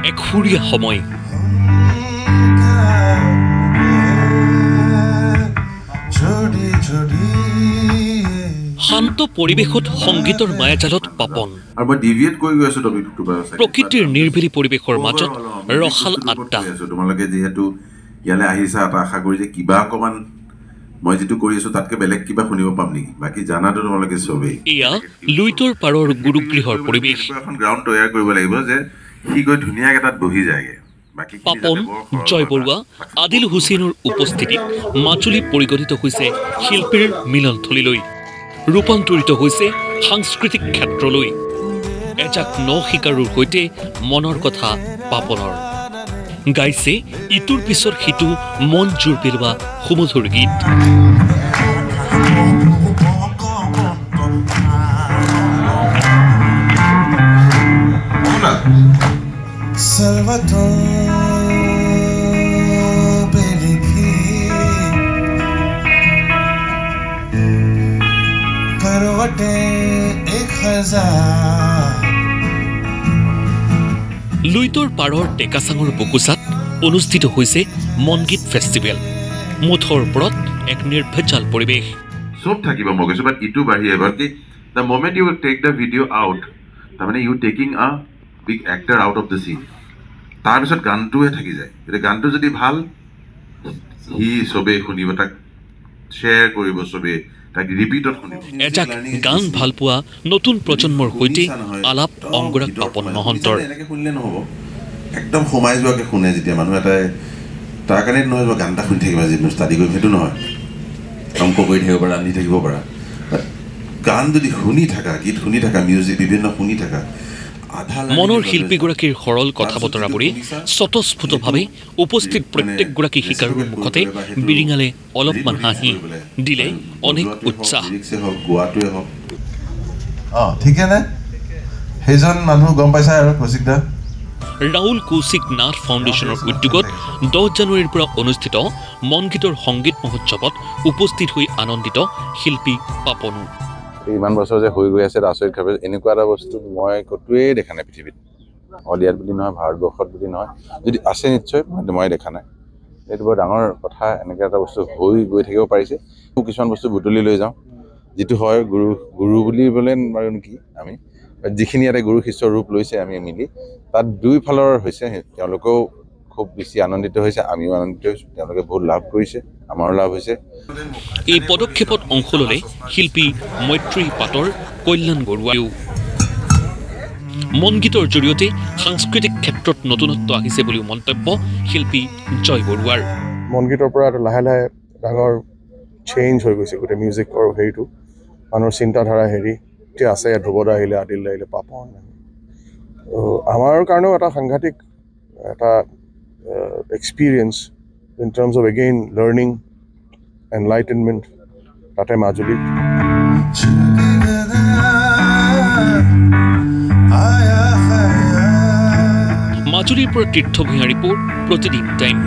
এখুৰীয়া সময় শান্ত পৰিৱেশত সংগীতৰ মায়াজালত পাপন প্ৰকৃতিৰ নিৰ্ভেলী পৰিৱেশৰ মাজত ৰসাল আড্ডা তোমালোকে যিহেতু ইয়ালৈ আহিছা এটা আশা কৰি যে কিবা অকমান মই যেটো কৰি আছো তাতকে বেলেগ কিবা শুনিব পাম নেকি বাকি জানাটো তোমালোকে সবেই এয়া লুইতৰ পাৰৰ গুৰুগৃহৰ পৰিৱেশ এখন গ্ৰাউণ্ড তৈয়াৰ কৰিব লাগিব যে সি গৈ ধুনীয়াকৈ তাত বহি যায়গে পাপন জয় বৰুৱা আদিল হুছেইনৰ উপস্থিতিত মাজুলী পৰিগণিত হৈছে শিল্পীৰ মিলনথলীলৈ ৰূপান্তৰিত হৈছে সাংস্কৃতিক ক্ষেত্ৰলৈ এজাক ন শিকাৰুৰ সৈতে মনৰ কথা পাপনৰ গাইছে ইটোৰ পিছৰ সিটো মন জোৰ পেলোৱা সুমধুৰ গীত লুইতৰ পাৰৰ টেকাচাঙৰ বুকুচাত অনুষ্ঠিত হৈছে মনগীত ফেষ্টিভেল মুঠৰ ওপৰত এক নিৰ্ভেজাল পৰিৱেশ সব থাকিব মগজু বাট ইটো বাঢ়ি এবাৰ কি the moment you take the video' out তাৰমানে you taking a big actor out of the scene তাৰপিছত গানটোৱে থাকি যায় এতিয়া গানটো যদি ভাল সি সবেই শুনিব তাক শ্বেয়াৰ কৰিব সবেই তাক ৰিপিটত শুনিব এজাক গান ভাল পোৱা নতুন প্ৰজন্মৰ সৈতে আলাপ অংগৰাগ পাপন মহন্তৰ এনেকৈ শুনিলে নহ'ব একদম সোমাই যোৱাকৈ শুনে যেতিয়া মানুহ এটাই তাৰ কাৰণে নহয় গান এটা শুনি থাকিবা যিটো ষ্টাডি কৰিম সেইটো নহয় অংক কৰি থাকিব পাৰা ৰান্ধি থাকিব পাৰা গান যদি শুনি থাকা গীত শুনি থাকা মিউজিক বিভিন্ন শুনি থাকা মনৰ শিল্পীগৰাকীৰ সৰল কথা বতৰাবোৰে স্বতঃস্ফূৰ্তভাৱে উপস্থিত প্ৰত্যেকগৰাকী শিকাৰুৰ মুখতে বিৰিঙালে অলপমান হাঁহি দিলে অনেক উৎসাহ গোৱাটোৱে হওক ঠিকে নে সেইজন মানুহ গম পাইছা আৰু কৌশিকদা ৰাহুল কৌশিক নাথ ফাউণ্ডেশ্যনৰ উদ্যোগত 10 জানুৱাৰীৰ পৰা অনুষ্ঠিত মনগীতৰ সংগীত মহোৎসৱত উপস্থিত হৈ আনন্দিত শিল্পী পাপনু ইমান বছৰ যে হৈ গৈ আছে আচৰিতভাৱে এনেকুৱা এটা বস্তু মই ক'তোৱেই দেখা নাই পৃথিৱীত অলিয়াত বুলি নহয় ভাৰতবৰ্ষত বুলি নহয় যদি আছে নিশ্চয় মই দেখা নাই এইটো বৰ ডাঙৰ কথা এনেকৈ এটা বস্তু হৈ গৈ থাকিব পাৰিছে কিছুমান বস্তু বুটলি লৈ যাওঁ যিটো হয় গুৰু বুলিবলৈ নোৱাৰোঁ নেকি আমি যিখিনি ইয়াতে গুৰু শিষ্যৰ ৰূপ লৈছে আমি মিলি তাত দুই ফালৰ হৈছে তেওঁলোকেও খুব বেছি আনন্দিত হৈছে আমিও আনন্দিত হৈছোঁ তেওঁলোকে বহুত লাভ কৰিছে আমাৰো লাভ হৈছে এই পদক্ষেপত অংশ ল'লে শিল্পী মৈত্ৰী পাটৰ কল্যাণ বৰুৱায়ো মনগীতৰ জৰিয়তে সাংস্কৃতিক ক্ষেত্ৰত নতুনত্ব আহিছে বুলিও মন্তব্য শিল্পী জয় বৰুৱাৰ মনগীতৰ পৰা লাহে লাহে ডাঙৰ চেঞ্জ হৈ গৈছে গোটেই মিউজিকৰ হেৰিটো মানুহৰ চিন্তাধাৰা হেৰি এতিয়া আছে ধ্ৰুৱদা আহিলে আদিল আহিলে পাপন আমাৰ কাৰণেও এটা সাংঘাতিক এটা experience in terms of again learning enlightenment তাতে মাজুলীত মাজুলীৰ পৰা তীৰ্থ ভূঞা ৰিপোৰ্ট প্ৰতিদিন টাইম